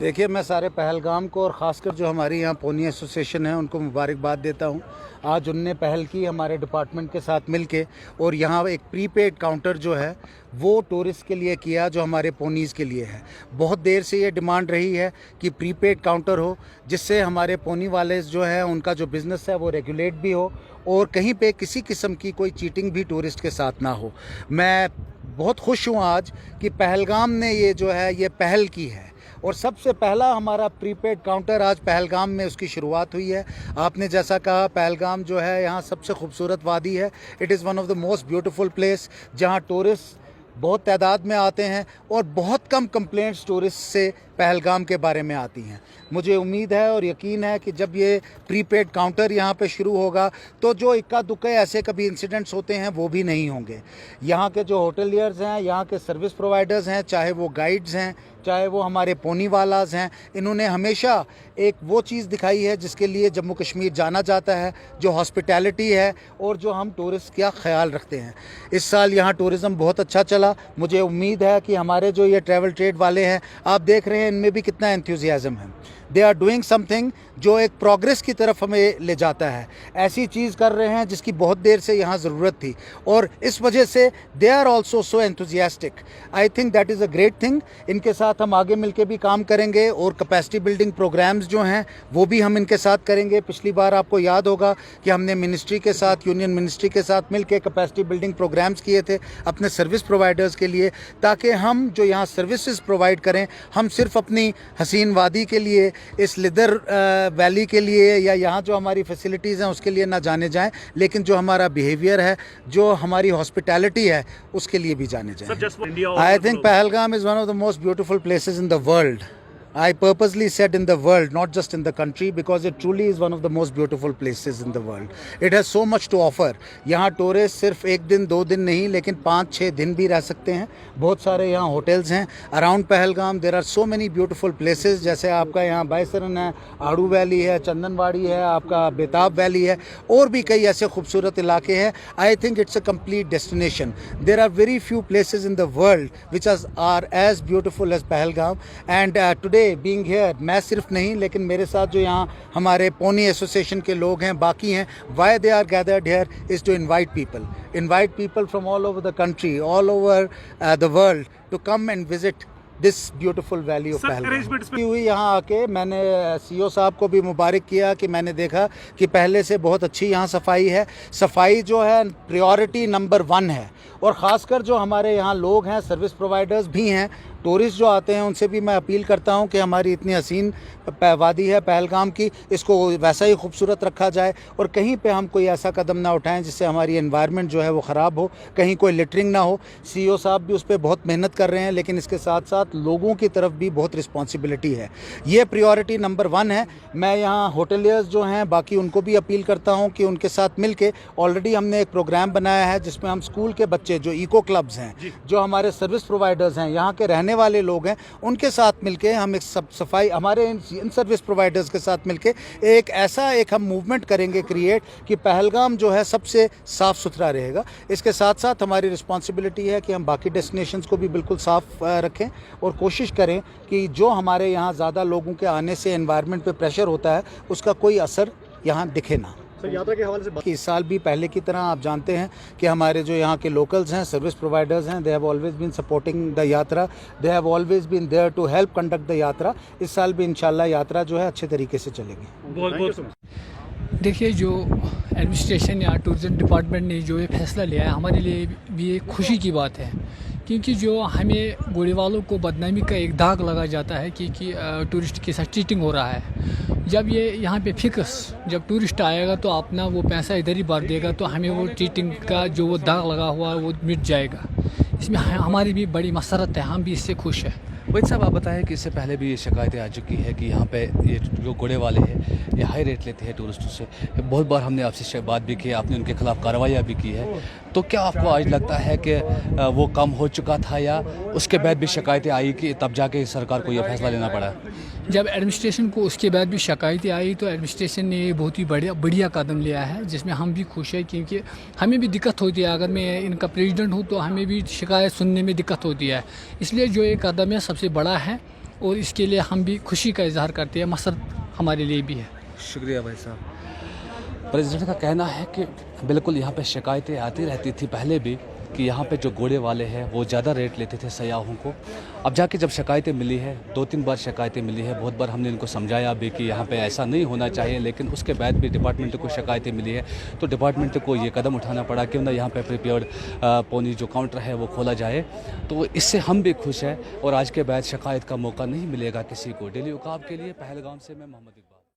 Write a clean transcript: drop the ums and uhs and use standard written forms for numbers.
देखिए, मैं सारे पहलगाम को और ख़ासकर जो हमारी यहाँ पोनी एसोसिएशन है उनको मुबारकबाद देता हूँ। आज उनने पहल की हमारे डिपार्टमेंट के साथ मिलके, और यहाँ एक प्रीपेड काउंटर जो है वो टूरिस्ट के लिए किया जो हमारे पोनीज़ के लिए है। बहुत देर से ये डिमांड रही है कि प्रीपेड काउंटर हो, जिससे हमारे पोनी वाले जो है उनका जो बिज़नेस है वो रेगुलेट भी हो और कहीं पे किसी किस्म की कोई चीटिंग भी टूरिस्ट के साथ ना हो। मैं बहुत खुश हूँ आज कि पहलगाम ने ये जो है ये पहल की है, और सबसे पहला हमारा प्रीपेड काउंटर आज पहलगाम में उसकी शुरुआत हुई है। आपने जैसा कहा, पहलगाम जो है यहाँ सबसे खूबसूरत वादी है। It is one of the most beautiful place, जहाँ टूरिस्ट बहुत तादाद में आते हैं और बहुत कम कंप्लेंट्स टूरिस्ट से पहलगाम के बारे में आती हैं। मुझे उम्मीद है और यकीन है कि जब ये प्रीपेड काउंटर यहाँ पे शुरू होगा तो जो इक्का दुक्का ऐसे कभी इंसिडेंट्स होते हैं वो भी नहीं होंगे। यहाँ के जो होटलियर्स हैं, यहाँ के सर्विस प्रोवाइडर्स हैं, चाहे वो गाइड्स हैं, चाहे वो हमारे पोनी वालाज हैं, इन्होंने हमेशा एक वो चीज़ दिखाई है जिसके लिए जम्मू कश्मीर जाना जाता है, जो हॉस्पिटैलिटी है और जो हम टूरिस्ट का ख्याल रखते हैं। इस साल यहाँ टूरिज़म बहुत अच्छा चला। मुझे उम्मीद है कि हमारे जो ये ट्रैवल ट्रेड वाले हैं, आप देख रहे हैं इनमें भी कितना एंथुसियाज़म है। दे आर डूइंग समथिंग जो एक प्रोग्रेस की तरफ हमें ले जाता है। ऐसी चीज़ कर रहे हैं जिसकी बहुत देर से यहाँ ज़रूरत थी, और इस वजह से they are also so enthusiastic. I think that is a great thing. इनके साथ हम आगे मिलकर भी काम करेंगे और कैपेसिटी बिल्डिंग प्रोग्राम्स जो हैं वो भी हम इनके साथ करेंगे। पिछली बार आपको याद होगा कि हमने मिनिस्ट्री के साथ, यूनियन मिनिस्ट्री के साथ मिलकर कैपेसिटी बिल्डिंग प्रोग्राम्स किए थे अपने सर्विस प्रोवाइडर्स के लिए, ताकि हम जो यहाँ सर्विसेज प्रोवाइड करें, हम सिर्फ अपनी हसीन वादी के लिए, इस लिदर वैली के लिए या यहाँ जो हमारी फैसिलिटीज़ हैं उसके लिए ना जाने जाएं, लेकिन जो हमारा बिहेवियर है, जो हमारी हॉस्पिटैलिटी है, उसके लिए भी जाने जाएं। I think Pahalgam is one of the most beautiful places in the world. I purposely said in the world, not just in the country, because it truly is one of the most beautiful places in the world. It has so much to offer. यहाँ tourist सिर्फ एक दिन दो दिन नहीं, लेकिन 5-6 दिन भी रह सकते हैं। बहुत सारे यहाँ होटल्स हैं around Pahalgam. There are so many beautiful places, जैसे आपका यहाँ बायसरन है, आड़ू वैली है, चंदनवाड़ी है, आपका बेताब वैली है, और भी कई ऐसे खूबसूरत इलाके हैं। I think it's a complete destination. There are very few places in the world which are as beautiful as Pahalgam. And today being here, मैं सिर्फ नहीं लेकिन मेरे साथ जो यहाँ हमारे पोनी एसोसिएशन के लोग हैं, बाकी हैं, why they are gathered here is to invite people from all over the country, all over the world to come and visit this beautiful valley of Pahalgam. हुई यहाँ आके मैंने सीओ साहब को भी मुबारक किया कि मैंने देखा कि पहले से बहुत अच्छी यहाँ सफाई है। सफाई जो है प्रायोरिटी नंबर 1 है, और ख़ासकर जो हमारे यहाँ लोग हैं, सर्विस प्रोवाइडर्स भी हैं, टूरिस्ट जो आते हैं, उनसे भी मैं अपील करता हूं कि हमारी इतनी हसीन वादी है पहलगाम की, इसको वैसा ही खूबसूरत रखा जाए, और कहीं पे हम कोई ऐसा कदम ना उठाएं जिससे हमारी एनवायरनमेंट जो है वो ख़राब हो, कहीं कोई लिटरिंग ना हो। सीईओ साहब भी उस पर बहुत मेहनत कर रहे हैं, लेकिन इसके साथ साथ लोगों की तरफ भी बहुत रिस्पॉन्सिबिलिटी है। ये प्रायोरिटी नंबर 1 है। मैं यहाँ होटलियर्स जो हैं बाकी उनको भी अपील करता हूँ कि उनके साथ मिल के, ऑलरेडी हमने एक प्रोग्राम बनाया है जिसमें हम स्कूल के बच्चे जो इको क्लब्स हैं, जो हमारे सर्विस प्रोवाइडर्स हैं, यहाँ के रहने वाले लोग हैं, उनके साथ मिलके हम एक सफाई, हमारे इन सर्विस प्रोवाइडर्स के साथ मिलके एक ऐसा हम मूवमेंट करेंगे क्रिएट कि पहलगाम जो है सबसे साफ़ सुथरा रहेगा। इसके साथ साथ हमारी रिस्पॉन्सिबिलिटी है कि हम बाकी डेस्टिनेशंस को भी बिल्कुल साफ़ रखें और कोशिश करें कि जो हमारे यहाँ ज़्यादा लोगों के आने से एनवायरनमेंट पे प्रेशर होता है उसका कोई असर यहाँ दिखे ना। यात्रा के हवाले से कि इस साल भी पहले की तरह आप जानते हैं कि हमारे जो यहाँ के लोकल्स हैं, सर्विस प्रोवाइडर्स हैं, they have always been supporting the yatra, they have always been there to help conduct the yatra. इस साल भी इंशाल्लाह यात्रा जो है अच्छे तरीके से चलेगी। बहुत बहुत देखिए, जो एडमिनिस्ट्रेशन या टूरिज़म डिपार्टमेंट ने जो ये फैसला लिया है, हमारे लिए भी एक खुशी की बात है, क्योंकि जो हमें गोली वालों को बदनामी का एक दाग लगा जाता है कि टूरिस्ट के साथ चीटिंग हो रहा है। जब ये यहाँ पे फिक्स, जब टूरिस्ट आएगा तो अपना वो पैसा इधर ही भर देगा, तो हमें वो चीटिंग का जो वो दाग लगा हुआ है वो मिट जाएगा। इसमें हमारी भी बड़ी मसरत है, हम भी इससे खुश हैं। वही साहब, आप बताएं कि इससे पहले भी ये शिकायतें आ चुकी है कि यहाँ पे ये जो घोड़े वाले हैं ये हाई रेट लेते हैं टूरिस्टों से। बहुत बार हमने आपसे बात भी की, आपने उनके खिलाफ कार्रवाइयाँ भी की है, तो क्या आपको आज लगता है कि वो कम हो चुका था, या उसके बाद भी शिकायतें आई कि तब जाके सरकार को यह फैसला लेना पड़ा? जब एडमिनिस्ट्रेशन को उसके बाद भी शिकायतें आई तो एडमिनिस्ट्रेशन ने बहुत ही बढ़िया कदम लिया है, जिसमें हम भी खुश हैं, क्योंकि हमें भी दिक्कत होती है। अगर मैं इनका प्रेसिडेंट हूँ तो हमें भी शिकायत सुनने में दिक्कत होती है, इसलिए जो ये कदम है सबसे बड़ा है। और इसके लिए हम भी खुशी का इजहार करते हैं, मसरत हमारे लिए भी है। शुक्रिया भाई साहब। प्रेसिडेंट का कहना है कि बिल्कुल यहाँ पे शिकायतें आती रहती थी पहले भी कि यहाँ पे जो घोड़े वाले हैं वो ज़्यादा रेट लेते थे सयाहों को। अब जाके जब शिकायतें मिली है, 2-3 बार शिकायतें मिली है, बहुत बार हमने इनको समझाया भी कि यहाँ पे ऐसा नहीं होना चाहिए, लेकिन उसके बाद भी डिपार्टमेंट को शिकायतें मिली है तो डिपार्टमेंट को ये कदम उठाना पड़ा कि ना यहाँ पे प्रीपेड पोनी जो काउंटर है वो खोला जाए। तो इससे हम भी खुश हैं और आज के बाद शिकायत का मौका नहीं मिलेगा किसी को। डेली उकाब के लिए पहलगाम से मैं मोहम्मद इकबाल।